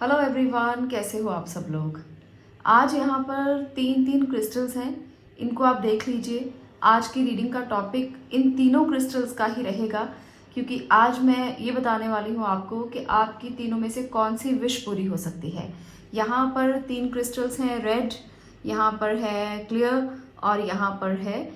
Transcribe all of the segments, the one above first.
Hello everyone, कैसे हो आप सब लोग। आज यहाँ पर तीन तीन क्रिस्टल्स हैं, इनको आप देख लीजिए। आज की रीडिंग का टॉपिक इन तीनों क्रिस्टल्स का ही रहेगा, क्योंकि आज मैं ये बताने वाली हूँ आपको कि आपकी तीनों में से कौन सी विश पूरी हो सकती है। यहाँ पर तीन क्रिस्टल्स हैं, रेड, यहाँ पर है क्लियर और यहाँ पर है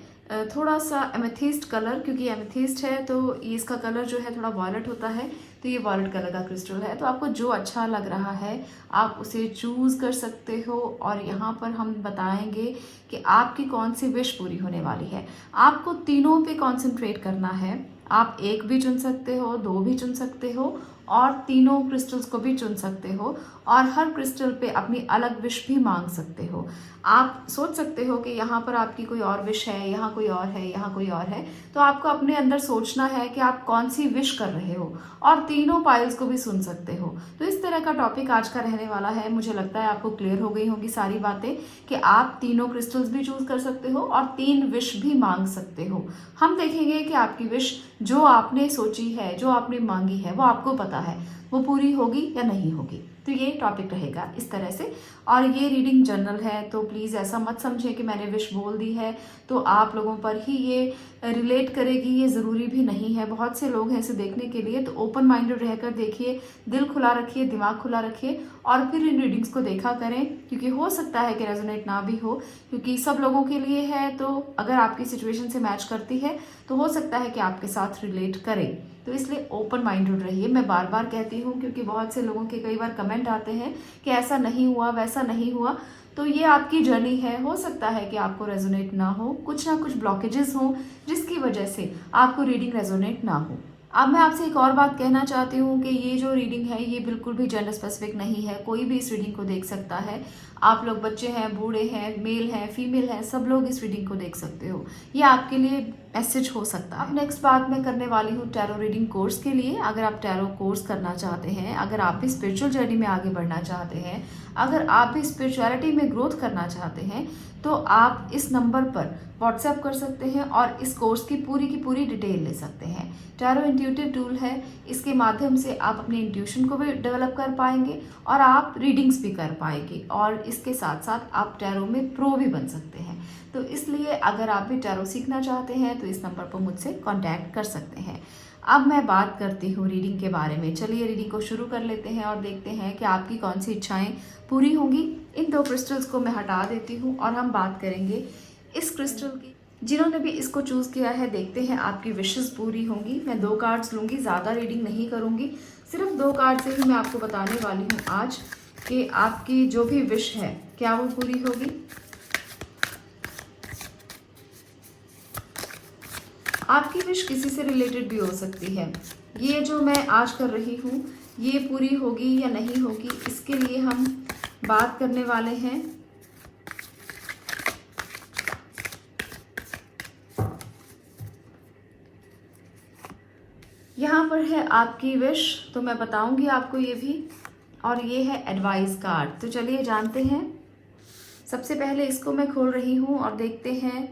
थोड़ा सा एमेथिस्ट कलर। क्योंकि एमेथिस्ट है तो ये इसका कलर जो है थोड़ा वॉयलेट होता है, तो ये वॉयलेट कलर का क्रिस्टल है। तो आपको जो अच्छा लग रहा है आप उसे चूज़ कर सकते हो। और यहाँ पर हम बताएंगे कि आपकी कौन सी विश पूरी होने वाली है। आपको तीनों पे कंसंट्रेट करना है। आप एक भी चुन सकते हो, दो भी चुन सकते हो और तीनों क्रिस्टल्स को भी चुन सकते हो और हर क्रिस्टल पे अपनी अलग विश भी मांग सकते हो। आप सोच सकते हो कि यहाँ पर आपकी कोई और विश है, यहाँ कोई और है, यहाँ कोई और है। तो आपको अपने अंदर सोचना है कि आप कौन सी विश कर रहे हो और तीनों पाइल्स को भी सुन सकते हो। तो इस तरह का टॉपिक आज का रहने वाला है। मुझे लगता है आपको क्लियर हो गई होंगी सारी बातें कि आप तीनों क्रिस्टल्स भी चूज कर सकते हो और तीन विश भी मांग सकते हो। हम देखेंगे कि आपकी विश जो आपने सोची है, जो आपने मांगी है, वो आपको पता है वो पूरी होगी या नहीं होगी। तो ये टॉपिक रहेगा इस तरह से। और ये रीडिंग जनरल है, तो प्लीज़ ऐसा मत समझें कि मैंने विश बोल दी है तो आप लोगों पर ही ये रिलेट करेगी, ये ज़रूरी भी नहीं है। बहुत से लोग हैं इसे देखने के लिए, तो ओपन माइंडेड रहकर देखिए, दिल खुला रखिए, दिमाग खुला रखिए और फिर इन रीडिंग्स को देखा करें। क्योंकि हो सकता है कि रेजोनेट ना भी हो, क्योंकि सब लोगों के लिए है। तो अगर आपकी सिचुएशन से मैच करती है तो हो सकता है कि आपके साथ रिलेट करे। तो इसलिए ओपन माइंडेड रहिए। मैं बार बार कहती हूँ क्योंकि बहुत से लोगों के कई बार कमेंट आते हैं कि ऐसा नहीं हुआ, वैसा नहीं हुआ। तो ये आपकी जर्नी है, हो सकता है कि आपको रेजोनेट ना हो, कुछ ना कुछ ब्लॉकेजेस हो जिसकी वजह से आपको रीडिंग रेजोनेट ना हो। अब मैं आपसे एक और बात कहना चाहती हूँ कि ये जो रीडिंग है ये बिल्कुल भी जेंडर स्पेसिफिक नहीं है। कोई भी इस रीडिंग को देख सकता है। आप लोग बच्चे हैं, बूढ़े हैं, मेल हैं, फीमेल हैं, सब लोग इस रीडिंग को देख सकते हो। ये आपके लिए मैसेज हो सकता है। अब नेक्स्ट बात मैं करने वाली हूँ टैरो रीडिंग कोर्स के लिए। अगर आप टैरो कोर्स करना चाहते हैं, अगर आप भी स्पिरिचुअल जर्नी में आगे बढ़ना चाहते हैं, अगर आप भी स्पिरिचुअलिटी में ग्रोथ करना चाहते हैं, तो आप इस नंबर पर व्हाट्सएप कर सकते हैं और इस कोर्स की पूरी डिटेल ले सकते हैं। टैरो इंट्यूटिव टूल है, इसके माध्यम से आप अपने इंट्यूशन को भी डेवलप कर पाएंगे और आप रीडिंग्स भी कर पाएंगे और इसके साथ साथ आप टैरो में प्रो भी बन सकते हैं। तो इसलिए अगर आप भी टैरो सीखना चाहते हैं तो इस नंबर पर मुझसे कांटेक्ट कर सकते हैं। अब मैं बात करती हूँ रीडिंग के बारे में। चलिए रीडिंग को शुरू कर लेते हैं और देखते हैं कि आपकी कौन सी इच्छाएं पूरी होंगी। इन दो क्रिस्टल्स को मैं हटा देती हूँ और हम बात करेंगे इस क्रिस्टल की। जिन्होंने भी इसको चूज़ किया है, देखते हैं आपकी विशेस पूरी होंगी। मैं 2 कार्ड्स लूँगी, ज़्यादा रीडिंग नहीं करूँगी। सिर्फ 2 कार्ड से ही मैं आपको बताने वाली हूँ आज कि आपकी जो भी विश है क्या वो पूरी होगी। आपकी विश किसी से रिलेटेड भी हो सकती है। ये जो मैं आज कर रही हूँ ये पूरी होगी या नहीं होगी, इसके लिए हम बात करने वाले हैं। यहाँ पर है आपकी विश, तो मैं बताऊंगी आपको ये भी। और ये है एडवाइस कार्ड। तो चलिए जानते हैं। सबसे पहले इसको मैं खोल रही हूँ और देखते हैं।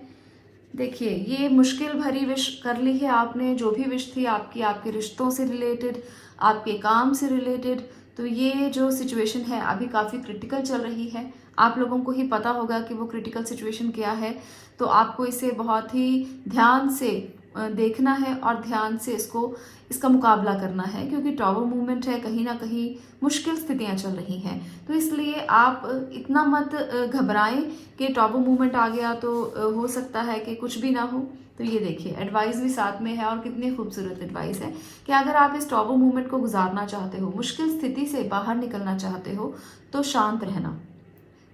देखिए, ये मुश्किल भरी विश कर ली है आपने। जो भी विश थी आपकी, आपके रिश्तों से रिलेटेड, आपके काम से रिलेटेड। तो ये जो सिचुएशन है अभी काफ़ी क्रिटिकल चल रही है। आप लोगों को ही पता होगा कि वो क्रिटिकल सिचुएशन क्या है। तो आपको इसे बहुत ही ध्यान से देखना है और ध्यान से इसका मुकाबला करना है, क्योंकि टॉवर मूवमेंट है, कहीं ना कहीं मुश्किल स्थितियां चल रही हैं। तो इसलिए आप इतना मत घबराएं कि टॉवर मूवमेंट आ गया तो हो सकता है कि कुछ भी ना हो। तो ये देखिए, एडवाइस भी साथ में है और कितनी खूबसूरत एडवाइस है कि अगर आप इस टॉवर मूवमेंट को गुजारना चाहते हो, मुश्किल स्थिति से बाहर निकलना चाहते हो, तो शांत रहना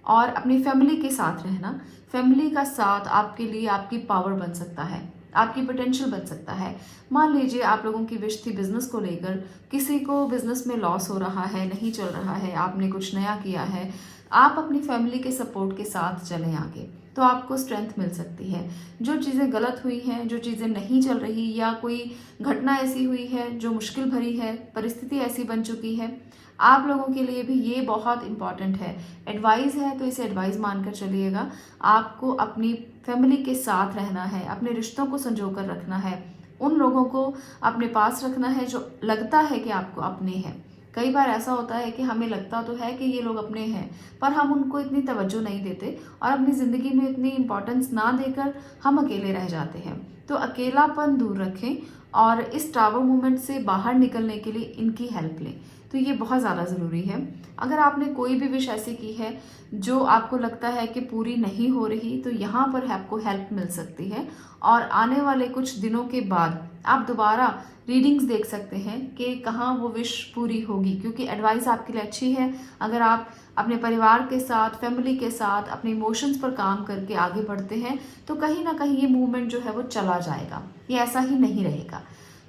और अपनी फैमिली के साथ रहना। फैमिली का साथ आपके लिए आपकी पावर बन सकता है, आपकी पोटेंशियल बन सकता है। मान लीजिए आप लोगों की विश थी बिजनेस को लेकर, किसी को बिजनेस में लॉस हो रहा है, नहीं चल रहा है, आपने कुछ नया किया है, आप अपनी फैमिली के सपोर्ट के साथ चलें आगे, तो आपको स्ट्रेंथ मिल सकती है। जो चीज़ें गलत हुई हैं, जो चीज़ें नहीं चल रही, या कोई घटना ऐसी हुई है जो मुश्किल भरी है, परिस्थिति ऐसी बन चुकी है, आप लोगों के लिए भी ये बहुत इंपॉर्टेंट है। एडवाइस है तो इसे एडवाइस मानकर चलिएगा। आपको अपनी फैमिली के साथ रहना है, अपने रिश्तों को संजो कर रखना है, उन लोगों को अपने पास रखना है जो लगता है कि आपको अपने हैं। कई बार ऐसा होता है कि हमें लगता तो है कि ये लोग अपने हैं, पर हम उनको इतनी तवज्जो नहीं देते और अपनी ज़िंदगी में इतनी इम्पोर्टेंस ना देकर हम अकेले रह जाते हैं। तो अकेलापन दूर रखें और इस टावर मूवमेंट से बाहर निकलने के लिए इनकी हेल्प लें। तो ये बहुत ज़्यादा ज़रूरी है। अगर आपने कोई भी विश ऐसी की है जो आपको लगता है कि पूरी नहीं हो रही, तो यहाँ पर आपको हेल्प मिल सकती है और आने वाले कुछ दिनों के बाद आप दोबारा रीडिंग्स देख सकते हैं कि कहाँ वो विश पूरी होगी, क्योंकि एडवाइस आपके लिए अच्छी है। अगर आप अपने परिवार के साथ, फैमिली के साथ अपने इमोशंस पर काम करके आगे बढ़ते हैं तो कहीं ना कहीं ये मूवमेंट जो है वो चला जाएगा, ये ऐसा ही नहीं रहेगा।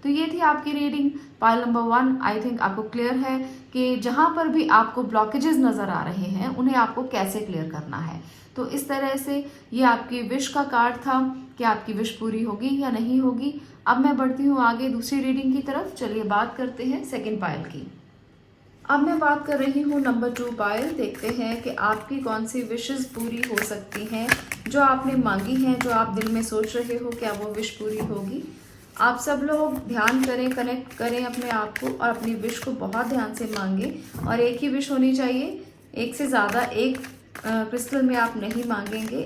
तो ये थी आपकी reading pile number 1। I think आपको क्लियर है कि जहाँ पर भी आपको ब्लॉकेजेस नज़र आ रहे हैं उन्हें आपको कैसे क्लियर करना है। तो इस तरह से ये आपकी विश का कार्ड था कि आपकी विश पूरी होगी या नहीं होगी। अब मैं बढ़ती हूँ आगे दूसरी रीडिंग की तरफ। चलिए बात करते हैं सेकेंड पाइल की। अब मैं बात कर रही हूँ नंबर 2 पाइल। देखते हैं कि आपकी कौन सी विशेस पूरी हो सकती हैं, जो आपने मांगी हैं, जो आप दिल में सोच रहे हो, क्या वो विश पूरी होगी। आप सब लोग ध्यान करें, कनेक्ट करें अपने आप को और अपनी विश को बहुत ध्यान से मांगें। और एक ही विश होनी चाहिए, एक से ज़्यादा एक क्रिस्टल में आप नहीं मांगेंगे।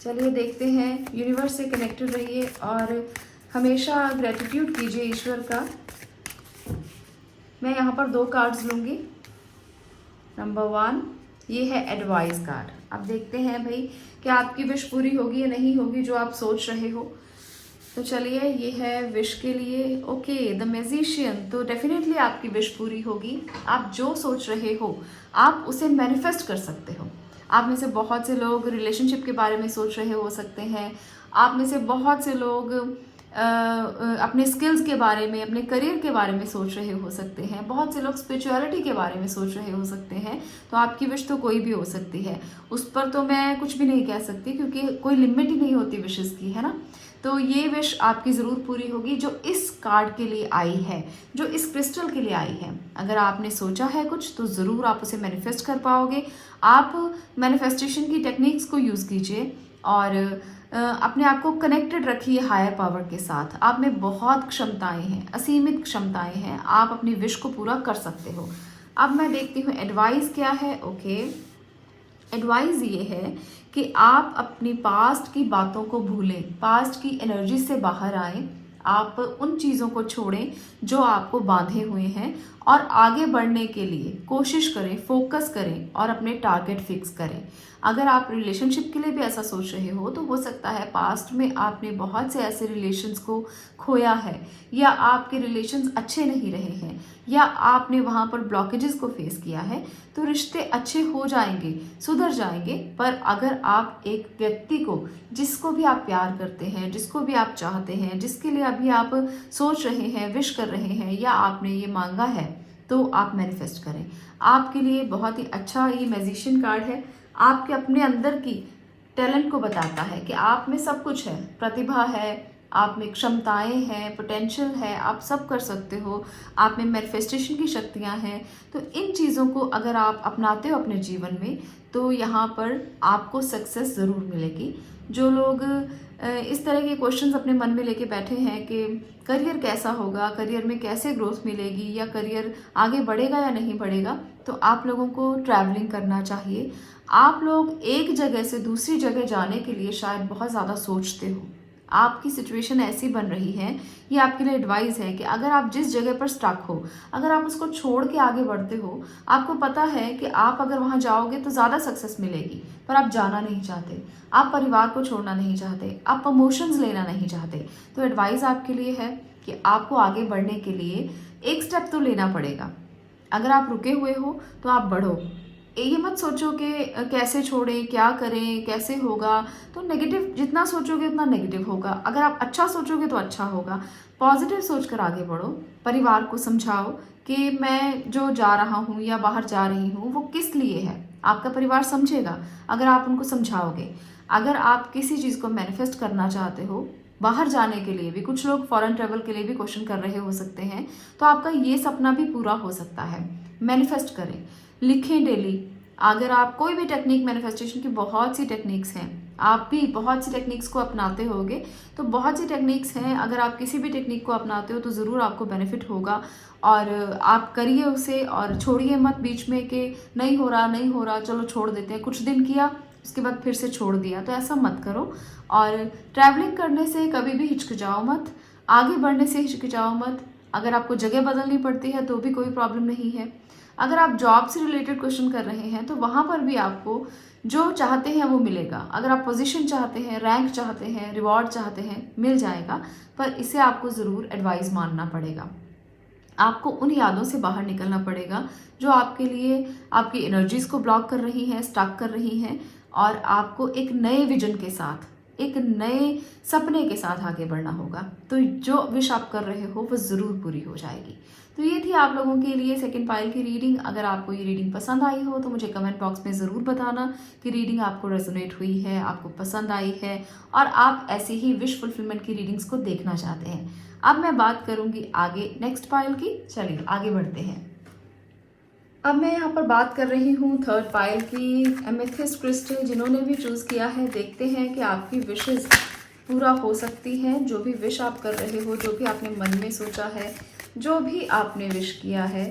चलिए देखते हैं, यूनिवर्स से कनेक्टेड रहिए और हमेशा ग्रेटिट्यूड कीजिए ईश्वर का। मैं यहाँ पर 2 कार्ड्स लूँगी। नंबर 1 ये है एडवाइस कार्ड। अब देखते हैं भाई कि आपकी विश पूरी होगी या नहीं होगी जो आप सोच रहे हो। तो चलिए, ये है विश के लिए। Okay, the magician. तो डेफिनेटली आपकी विश पूरी होगी। आप जो सोच रहे हो आप उसे मैनिफेस्ट कर सकते हो। आप में से बहुत से लोग रिलेशनशिप के बारे में सोच रहे हो सकते हैं। आप में से बहुत से लोग अपने स्किल्स के बारे में, अपने करियर के बारे में सोच रहे हो सकते हैं। बहुत से लोग स्पिरिचुअलिटी के बारे में सोच रहे हो सकते हैं। तो आपकी विश तो कोई भी हो सकती है, उस पर तो मैं कुछ भी नहीं कह सकती क्योंकि कोई लिमिट ही नहीं होती विशेस की, है ना। तो ये विश आपकी ज़रूर पूरी होगी जो इस कार्ड के लिए आई है, जो इस क्रिस्टल के लिए आई है। अगर आपने सोचा है कुछ तो ज़रूर आप उसे मैनिफेस्ट कर पाओगे। आप मैनिफेस्टेशन की टेक्निक्स को यूज़ कीजिए और अपने आप को कनेक्टेड रखिए हायर पावर के साथ। आप में बहुत क्षमताएं हैं, असीमित क्षमताएं हैं, आप अपनी विश को पूरा कर सकते हो। अब मैं देखती हूँ एडवाइस क्या है। ओके, एडवाइस ये है कि आप अपनी पास्ट की बातों को भूलें, पास्ट की एनर्जी से बाहर आएं। आप उन चीज़ों को छोड़ें जो आपको बांधे हुए हैं और आगे बढ़ने के लिए कोशिश करें, फोकस करें और अपने टारगेट फिक्स करें। अगर आप रिलेशनशिप के लिए भी ऐसा सोच रहे हो तो हो सकता है पास्ट में आपने बहुत से ऐसे रिलेशंस को खोया है या आपके रिलेशंस अच्छे नहीं रहे हैं या आपने वहाँ पर ब्लॉकेजेस को फेस किया है। तो रिश्ते अच्छे हो जाएंगे, सुधर जाएंगे। पर अगर आप एक व्यक्ति को, जिसको भी आप प्यार करते हैं, जिसको भी आप चाहते हैं, जिसके लिए अभी आप सोच रहे हैं, विश कर रहे हैं या आपने ये मांगा है, तो आप मैनिफेस्ट करें। आपके लिए बहुत ही अच्छा ये मैजिशियन कार्ड है। आपके अपने अंदर की टैलेंट को बताता है कि आप में सब कुछ है, प्रतिभा है, आप में क्षमताएं हैं, पोटेंशियल है, आप सब कर सकते हो, आप में मैनिफेस्टेशन की शक्तियां हैं। तो इन चीज़ों को अगर आप अपनाते हो अपने जीवन में तो यहाँ पर आपको सक्सेस ज़रूर मिलेगी। जो लोग इस तरह के क्वेश्चंस अपने मन में लेके बैठे हैं कि करियर कैसा होगा, करियर में कैसे ग्रोथ मिलेगी या करियर आगे बढ़ेगा या नहीं बढ़ेगा, तो आप लोगों को ट्रैवलिंग करना चाहिए। आप लोग एक जगह से दूसरी जगह जाने के लिए शायद बहुत ज़्यादा सोचते हो। आपकी सिचुएशन ऐसी बन रही है, ये आपके लिए एडवाइस है कि अगर आप जिस जगह पर स्टक हो, अगर आप उसको छोड़ के आगे बढ़ते हो, आपको पता है कि आप अगर वहाँ जाओगे तो ज़्यादा सक्सेस मिलेगी, पर आप जाना नहीं चाहते, आप परिवार को छोड़ना नहीं चाहते, आप प्रमोशंस लेना नहीं चाहते। तो एडवाइस आपके लिए है कि आपको आगे बढ़ने के लिए एक स्टेप तो लेना पड़ेगा। अगर आप रुके हुए हो तो आप बढ़ो। ये मत सोचो कि कैसे छोड़ें, क्या करें, कैसे होगा। तो नेगेटिव जितना सोचोगे उतना नेगेटिव होगा। अगर आप अच्छा सोचोगे तो अच्छा होगा। पॉजिटिव सोचकर आगे बढ़ो। परिवार को समझाओ कि मैं जो जा रहा हूँ या बाहर जा रही हूँ वो किस लिए है। आपका परिवार समझेगा अगर आप उनको समझाओगे। अगर आप किसी चीज़ को मैनिफेस्ट करना चाहते हो, बाहर जाने के लिए भी, कुछ लोग फॉरेन ट्रेवल के लिए भी क्वेश्चन कर रहे हो सकते हैं, तो आपका ये सपना भी पूरा हो सकता है। मैनिफेस्ट करें, लिखें डेली, अगर आप कोई भी टेक्निक, मैनिफेस्टेशन की बहुत सी टेक्निक्स हैं, आप भी बहुत सी टेक्निक्स को अपनाते होगे, तो बहुत सी टेक्निक्स हैं, अगर आप किसी भी टेक्निक को अपनाते हो तो ज़रूर आपको बेनिफिट होगा। और आप करिए उसे और छोड़िए मत बीच में कि नहीं हो रहा, नहीं हो रहा, चलो छोड़ देते हैं। कुछ दिन किया, उसके बाद फिर से छोड़ दिया, तो ऐसा मत करो। और ट्रैवलिंग करने से कभी भी हिचकिचाओ मत, आगे बढ़ने से हिचकिचाओ मत। अगर आपको जगह बदलनी पड़ती है तो भी कोई प्रॉब्लम नहीं है। अगर आप जॉब से रिलेटेड क्वेश्चन कर रहे हैं तो वहाँ पर भी आपको जो चाहते हैं वो मिलेगा। अगर आप पोजीशन चाहते हैं, रैंक चाहते हैं, रिवॉर्ड चाहते हैं, मिल जाएगा। पर इसे आपको ज़रूर एडवाइस मानना पड़ेगा। आपको उन यादों से बाहर निकलना पड़ेगा जो आपके लिए आपकी एनर्जीज़ को ब्लॉक कर रही हैं, स्टक कर रही हैं, और आपको एक नए विजन के साथ, एक नए सपने के साथ आगे बढ़ना होगा। तो जो विश आप कर रहे हो वो ज़रूर पूरी हो जाएगी। तो ये थी आप लोगों के लिए सेकंड पाइल की रीडिंग। अगर आपको ये रीडिंग पसंद आई हो तो मुझे कमेंट बॉक्स में ज़रूर बताना कि रीडिंग आपको रेजोनेट हुई है, आपको पसंद आई है, और आप ऐसे ही विश फुलफिलमेंट की रीडिंग्स को देखना चाहते हैं। अब मैं बात करूंगी आगे नेक्स्ट पाइल की। चलिए आगे बढ़ते हैं। अब मैं यहाँ पर बात कर रही हूँ थर्ड पाइल की, एमेथिस्ट क्रिस्टल। जिन्होंने भी चूज़ किया है, देखते हैं कि आपकी विशेस पूरा हो सकती हैं। जो भी विश आप कर रहे हो, जो भी आपने मन में सोचा है, जो भी आपने विश किया है,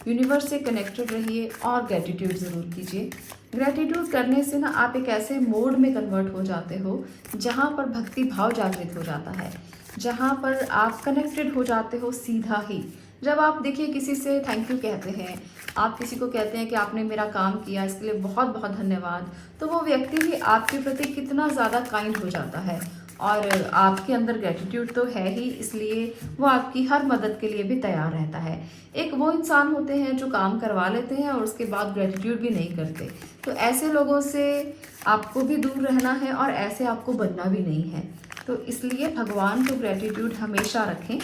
यूनिवर्स से कनेक्टेड रहिए और ग्रेटिट्यूड ज़रूर कीजिए। ग्रेटिट्यूड करने से ना आप एक ऐसे मोड में कन्वर्ट हो जाते हो जहाँ पर भक्ति भाव जागृत हो जाता है, जहाँ पर आप कनेक्टेड हो जाते हो सीधा ही। जब आप देखिए किसी से थैंक यू कहते हैं, आप किसी को कहते हैं कि आपने मेरा काम किया, इसके लिए बहुत बहुत धन्यवाद, तो वो व्यक्ति भी आपके प्रति कितना ज़्यादा काइंड हो जाता है। और आपके अंदर ग्रेटिट्यूड तो है ही, इसलिए वो आपकी हर मदद के लिए भी तैयार रहता है। एक वो इंसान होते हैं जो काम करवा लेते हैं और उसके बाद ग्रेटिट्यूड भी नहीं करते। तो ऐसे लोगों से आपको भी दूर रहना है और ऐसे आपको बनना भी नहीं है। तो इसलिए भगवान को ग्रेटिट्यूड हमेशा रखें।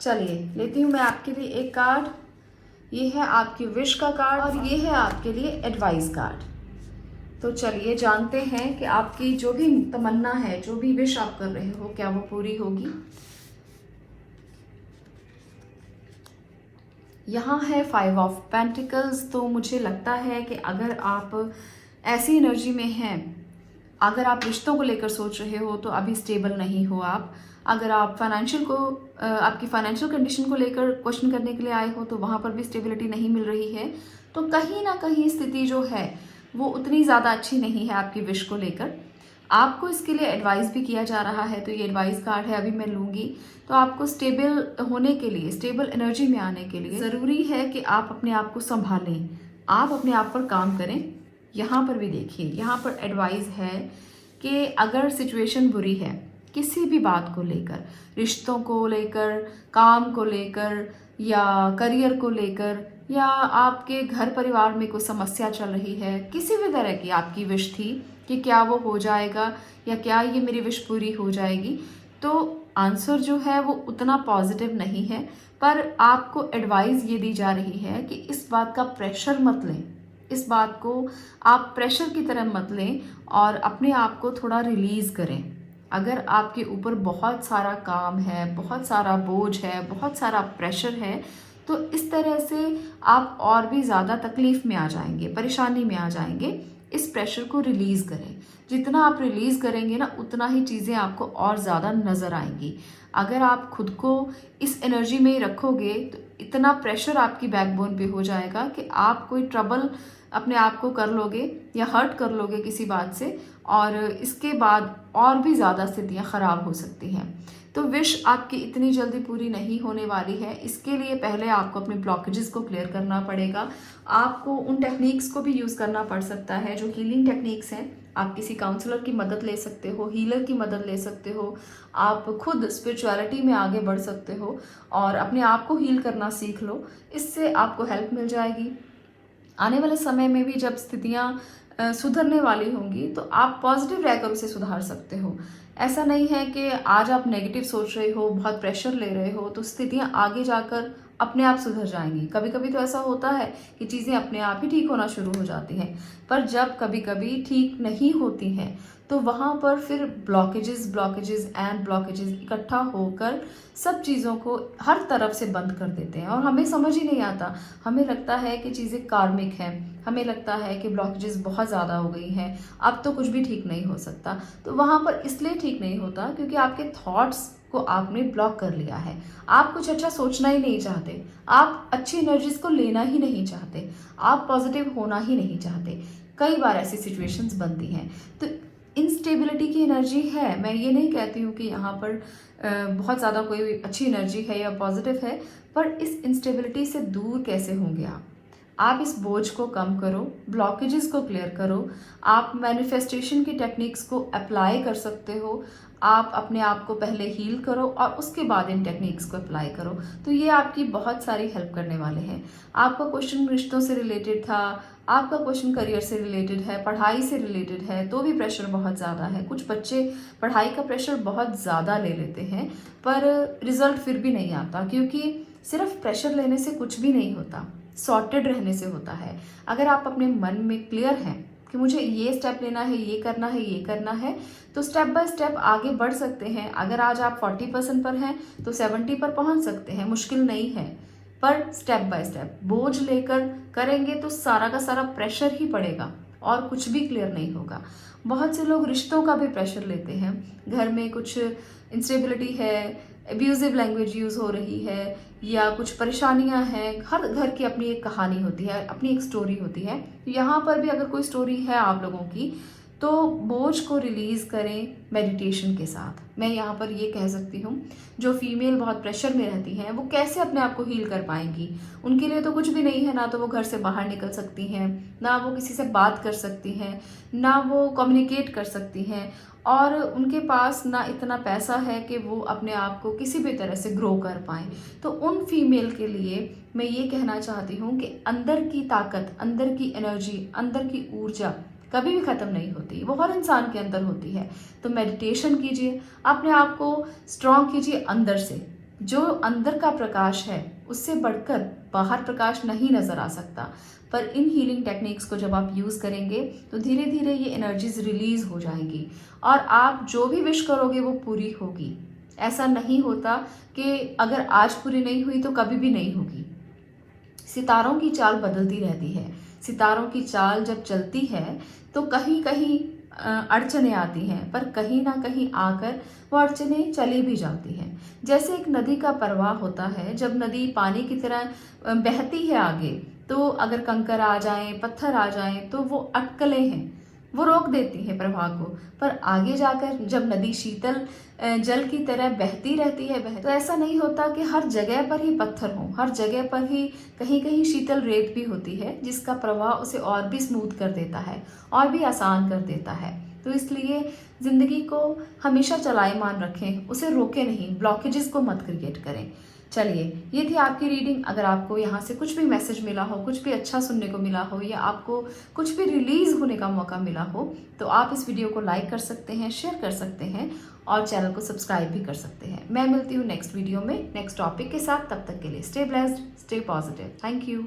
चलिए लेती हूँ मैं आपके लिए एक कार्ड। ये है आपकी विश का कार्ड और ये है आपके लिए एडवाइस कार्ड। तो चलिए जानते हैं कि आपकी जो भी तमन्ना है, जो भी विश आप कर रहे हो, क्या वो पूरी होगी। यहाँ है 5 ऑफ पेंटिकल्स। तो मुझे लगता है कि अगर आप ऐसी एनर्जी में हैं, अगर आप रिश्तों को लेकर सोच रहे हो तो अभी स्टेबल नहीं हो आप। अगर आप आपकी फाइनेंशियल कंडीशन को लेकर क्वेश्चन करने के लिए आए हो तो वहाँ पर भी स्टेबिलिटी नहीं मिल रही है। तो कहीं ना कहीं स्थिति जो है वो उतनी ज़्यादा अच्छी नहीं है आपकी विश को लेकर। आपको इसके लिए एडवाइस भी किया जा रहा है। तो ये एडवाइस कार्ड है, अभी मैं लूँगी। तो आपको स्टेबल होने के लिए, स्टेबल एनर्जी में आने के लिए ज़रूरी है कि आप अपने आप को संभालें, आप अपने आप पर काम करें। यहाँ पर भी देखिए, यहाँ पर एडवाइस है कि अगर सिचुएशन बुरी है किसी भी बात को लेकर, रिश्तों को लेकर, काम को लेकर, या करियर को लेकर, या आपके घर परिवार में कोई समस्या चल रही है, किसी भी तरह की आपकी विश थी कि क्या वो हो जाएगा या क्या ये मेरी विश पूरी हो जाएगी, तो आंसर जो है वो उतना पॉजिटिव नहीं है। पर आपको एडवाइस ये दी जा रही है कि इस बात का प्रेशर मत लें, इस बात को आप प्रेशर की तरह मत लें और अपने आप को थोड़ा रिलीज़ करें। अगर आपके ऊपर बहुत सारा काम है, बहुत सारा बोझ है, बहुत सारा प्रेशर है, तो इस तरह से आप और भी ज़्यादा तकलीफ़ में आ जाएंगे, परेशानी में आ जाएंगे। इस प्रेशर को रिलीज़ करें। जितना आप रिलीज़ करेंगे ना, उतना ही चीज़ें आपको और ज़्यादा नज़र आएंगी। अगर आप खुद को इस एनर्जी में ही रखोगे तो इतना प्रेशर आपकी बैकबोन पे हो जाएगा कि आप कोई ट्रबल अपने आप को कर लोगे या हर्ट कर लोगे किसी बात से, और इसके बाद और भी ज़्यादा स्थितियाँ ख़राब हो सकती हैं। तो विश आपकी इतनी जल्दी पूरी नहीं होने वाली है। इसके लिए पहले आपको अपने ब्लॉकेजेस को क्लियर करना पड़ेगा। आपको उन टेक्निक्स को भी यूज़ करना पड़ सकता है जो हीलिंग टेक्निक्स हैं। आप किसी काउंसलर की मदद ले सकते हो, हीलर की मदद ले सकते हो, आप खुद स्पिरिचुअलिटी में आगे बढ़ सकते हो और अपने आप को हील करना सीख लो। इससे आपको हेल्प मिल जाएगी। आने वाले समय में भी जब स्थितियाँ सुधरने वाली होंगी तो आप पॉजिटिव रहकर उसे सुधार सकते हो। ऐसा नहीं है कि आज आप नेगेटिव सोच रहे हो, बहुत प्रेशर ले रहे हो तो स्थितियाँ आगे जाकर अपने आप सुधर जाएंगी। कभी कभी तो ऐसा होता है कि चीज़ें अपने आप ही ठीक होना शुरू हो जाती हैं, पर जब कभी कभी ठीक नहीं होती हैं तो वहाँ पर फिर ब्लॉकेजेस एंड ब्लॉकेजेस इकट्ठा होकर सब चीज़ों को हर तरफ से बंद कर देते हैं और हमें समझ ही नहीं आता। हमें लगता है कि चीज़ें कार्मिक हैं, हमें लगता है कि ब्लॉकेजेस बहुत ज़्यादा हो गई हैं, अब तो कुछ भी ठीक नहीं हो सकता। तो वहाँ पर इसलिए ठीक नहीं होता क्योंकि आपके थॉट्स को आपने ब्लॉक कर लिया है। आप कुछ अच्छा सोचना ही नहीं चाहते, आप अच्छी एनर्जीज को लेना ही नहीं चाहते, आप पॉजिटिव होना ही नहीं चाहते। कई बार ऐसी सिचुएशंस बनती हैं। तो इंस्टेबिलिटी की एनर्जी है, मैं ये नहीं कहती हूँ कि यहाँ पर बहुत ज़्यादा कोई अच्छी एनर्जी है या पॉजिटिव है, पर इस इंस्टेबिलिटी से दूर कैसे होंगे आप इस बोझ को कम करो, ब्लॉकेजेस को क्लियर करो। आप मैनिफेस्टेशन की टेक्निक्स को अप्लाई कर सकते हो। आप अपने आप को पहले हील करो और उसके बाद इन टेक्निक्स को अप्लाई करो, तो ये आपकी बहुत सारी हेल्प करने वाले हैं। आपका क्वेश्चन रिश्तों से रिलेटेड था, आपका क्वेश्चन करियर से रिलेटेड है, पढ़ाई से रिलेटेड है, तो भी प्रेशर बहुत ज़्यादा है। कुछ बच्चे पढ़ाई का प्रेशर बहुत ज़्यादा ले लेते हैं पर रिजल्ट फिर भी नहीं आता, क्योंकि सिर्फ प्रेशर लेने से कुछ भी नहीं होता, सॉर्टेड रहने से होता है। अगर आप अपने मन में क्लियर हैं कि मुझे ये स्टेप लेना है, ये करना है, ये करना है, तो स्टेप बाय स्टेप आगे बढ़ सकते हैं। अगर आज आप 40% पर हैं तो 70 पर पहुंच सकते हैं, मुश्किल नहीं है। पर स्टेप बाय स्टेप बोझ लेकर करेंगे तो सारा का सारा प्रेशर ही पड़ेगा और कुछ भी क्लियर नहीं होगा। बहुत से लोग रिश्तों का भी प्रेशर लेते हैं। घर में कुछ इंस्टेबिलिटी है, एब्यूजिव लैंग्वेज यूज़ हो रही है या कुछ परेशानियां हैं। हर घर की अपनी एक कहानी होती है, अपनी एक स्टोरी होती है। यहाँ पर भी अगर कोई स्टोरी है आप लोगों की, तो बोझ को रिलीज करें मेडिटेशन के साथ। मैं यहाँ पर ये कह सकती हूँ, जो फीमेल बहुत प्रेशर में रहती हैं वो कैसे अपने आप को हील कर पाएंगी। उनके लिए तो कुछ भी नहीं है, ना तो वो घर से बाहर निकल सकती हैं, ना वो किसी से बात कर सकती हैं, ना वो कम्युनिकेट कर सकती हैं, और उनके पास ना इतना पैसा है कि वो अपने आप को किसी भी तरह से ग्रो कर पाएँ। तो उन फीमेल के लिए मैं ये कहना चाहती हूँ कि अंदर की ताकत, अंदर की एनर्जी, अंदर की ऊर्जा कभी भी ख़त्म नहीं होती, वो हर इंसान के अंदर होती है। तो मेडिटेशन कीजिए, अपने आप को स्ट्रॉन्ग कीजिए अंदर से। जो अंदर का प्रकाश है उससे बढ़कर बाहर प्रकाश नहीं नज़र आ सकता। पर इन हीलिंग टेक्निक्स को जब आप यूज़ करेंगे तो धीरे धीरे ये एनर्जीज रिलीज हो जाएंगी और आप जो भी विश करोगे वो पूरी होगी। ऐसा नहीं होता कि अगर आज पूरी नहीं हुई तो कभी भी नहीं होगी। सितारों की चाल बदलती रहती है। सितारों की चाल जब चलती है तो कहीं कहीं अड़चने आती हैं, पर कहीं ना कहीं आकर वो अड़चने चली भी जाती हैं। जैसे एक नदी का प्रवाह होता है, जब नदी पानी की तरह बहती है आगे, तो अगर कंकर आ जाएं, पत्थर आ जाएं, तो वो अटकलें हैं, वो रोक देती हैं प्रवाह को। पर आगे जाकर जब नदी शीतल जल की तरह बहती रहती है, तो ऐसा नहीं होता कि हर जगह पर ही पत्थर हो, हर जगह पर ही कहीं कहीं शीतल रेत भी होती है, जिसका प्रवाह उसे और भी स्मूथ कर देता है, और भी आसान कर देता है। तो इसलिए ज़िंदगी को हमेशा चलायमान रखें, उसे रोके नहीं, ब्लॉकेजेस को मत क्रिएट करें। चलिए, ये थी आपकी रीडिंग। अगर आपको यहाँ से कुछ भी मैसेज मिला हो, कुछ भी अच्छा सुनने को मिला हो, या आपको कुछ भी रिलीज होने का मौका मिला हो, तो आप इस वीडियो को लाइक कर सकते हैं, शेयर कर सकते हैं और चैनल को सब्सक्राइब भी कर सकते हैं। मैं मिलती हूँ नेक्स्ट वीडियो में नेक्स्ट टॉपिक के साथ। तब तक के लिए stay blessed, stay positive. Thank you.